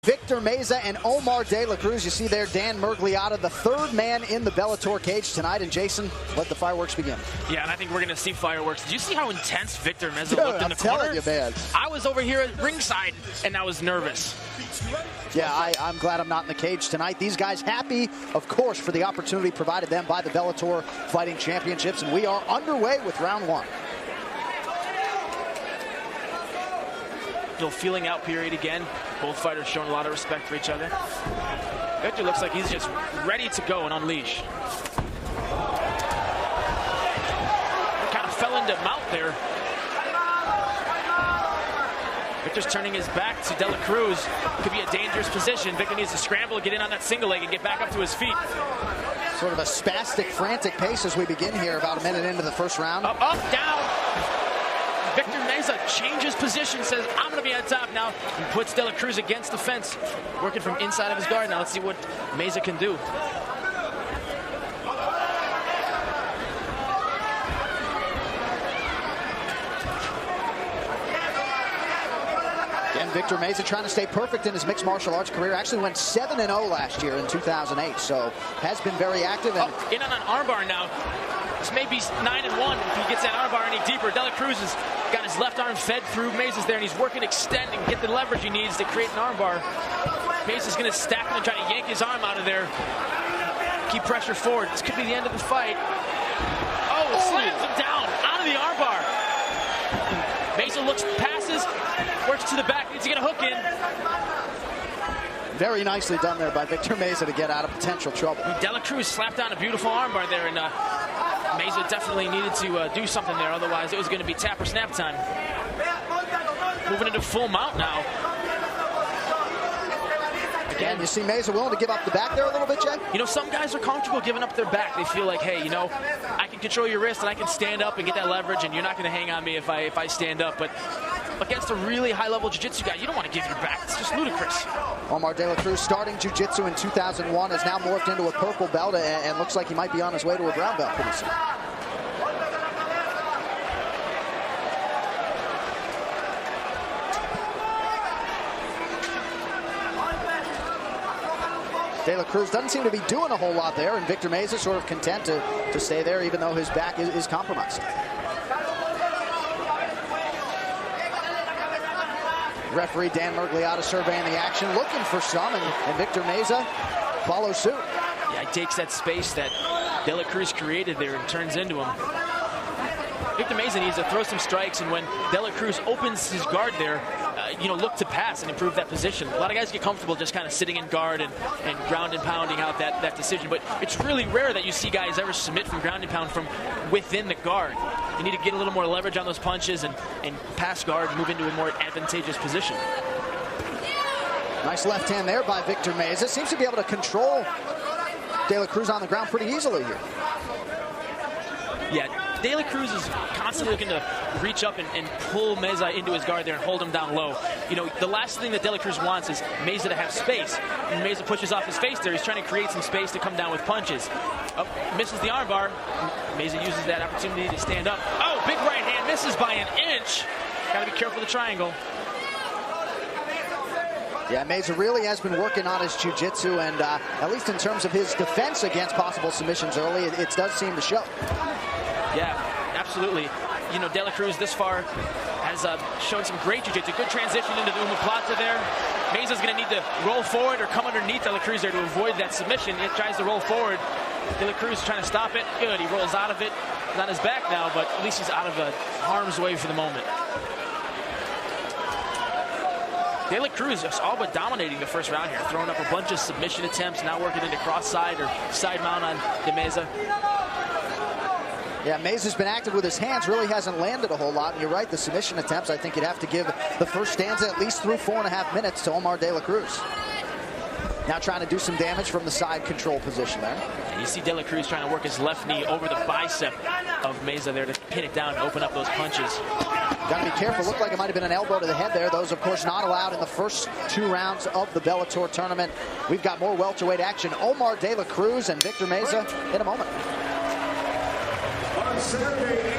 Victor Meza and Omar De La Cruz. You see there Dan Murgliata, the third man in the Bellator cage tonight. And Jason, let the fireworks begin. Yeah, and I think we're going to see fireworks. Did you see how intense Victor Meza looked in the corner? I'm telling you, man. I was over here at ringside, and I was nervous. Yeah, I'm glad I'm not in the cage tonight. These guys happy, of course, for the opportunity provided them by the Bellator Fighting Championships. And we are underway with round one. Little feeling out period again. Both fighters showing a lot of respect for each other. Victor looks like he's just ready to go and unleash. Kind of fell into mount there. Victor's turning his back to De La Cruz. Could be a dangerous position. Victor needs to scramble, get in on that single leg, and get back up to his feet. Sort of a spastic, frantic pace as we begin here, about a minute into the first round. Up, down. Victor Meza changes position, says, I'm going to be on top now, and puts De La Cruz against the fence, working from inside of his guard. Now let's see what Meza can do. And Victor Meza trying to stay perfect in his mixed martial arts career. Actually went 7-0 last year in 2008, so has been very active. And in on an armbar now. This may be 9-1 if he gets that armbar any deeper. De La Cruz has got his left arm fed through Meza's there, and he's working, extending, get the leverage he needs to create an armbar. Meza's going to stack him and try to yank his arm out of there. Keep pressure forward. This could be the end of the fight. Oh, slams him down out of the armbar. Meza looks, passes, works to the back, needs to get a hook in. Very nicely done there by Victor Meza to get out of potential trouble. De La Cruz slapped down a beautiful armbar there, and Meza definitely needed to do something there, otherwise it was going to be tap or snap time. Moving into full mount now. Again, you see Meza willing to give up the back there a little bit, Jay? You know, some guys are comfortable giving up their back. They feel like, hey, you know, I can control your wrist and I can stand up and get that leverage, and you're not going to hang on me if I stand up. But against a really high-level jiu-jitsu guy, you don't want to give your back. It's just ludicrous. Omar De La Cruz starting jiu-jitsu in 2001 has now morphed into a purple belt and looks like he might be on his way to a brown belt pretty soon. De La Cruz doesn't seem to be doing a whole lot there, and Victor Meza sort of content to stay there even though his back is compromised. Referee Dan Murgliata surveying the action, looking for some, and Victor Meza follows suit. Yeah, he takes that space that De La Cruz created there and turns into him. Victor Meza needs to throw some strikes, and when De La Cruz opens his guard there, look to pass and improve that position. A lot of guys get comfortable just kind of sitting in guard and ground and pounding out that decision, but it's really rare that you see guys ever submit from ground and pound from within the guard. You need to get a little more leverage on those punches and pass guard, move into a more advantageous position. Nice left hand there by Victor Meza. Seems to be able to control De La Cruz on the ground pretty easily here. Yeah, De La Cruz is constantly looking to reach up and pull Meza into his guard there and hold him down low. You know, the last thing that De La Cruz wants is Meza to have space. And Meza pushes off his face there. He's trying to create some space to come down with punches. Oh, misses the armbar. Meza uses that opportunity to stand up. Oh, big right hand, misses by an inch. Got to be careful of the triangle. Yeah, Meza really has been working on his jiu-jitsu, and at least in terms of his defense against possible submissions early, it does seem to show. Yeah, absolutely. You know, De La Cruz this far has shown some great jiu-jitsu. Good transition into the omoplata there. Meza's going to need to roll forward or come underneath De La Cruz there to avoid that submission. He tries to roll forward. De La Cruz trying to stop it. Good, he rolls out of it. He's on his back now, but at least he's out of harm's way for the moment. De La Cruz just all but dominating the first round here, throwing up a bunch of submission attempts, now working into cross-side or side mount on De Meza. Yeah, Meza's been active with his hands, really hasn't landed a whole lot. And you're right, the submission attempts, I think you'd have to give the first stanza at least through 4.5 minutes to Omar De La Cruz. Now trying to do some damage from the side control position there. And you see De La Cruz trying to work his left knee over the bicep of Meza there to pin it down and open up those punches. Got to be careful. Looked like it might have been an elbow to the head there. Those, of course, not allowed in the first 2 rounds of the Bellator tournament. We've got more welterweight action. Omar De La Cruz and Victor Meza in a moment. On Saturday,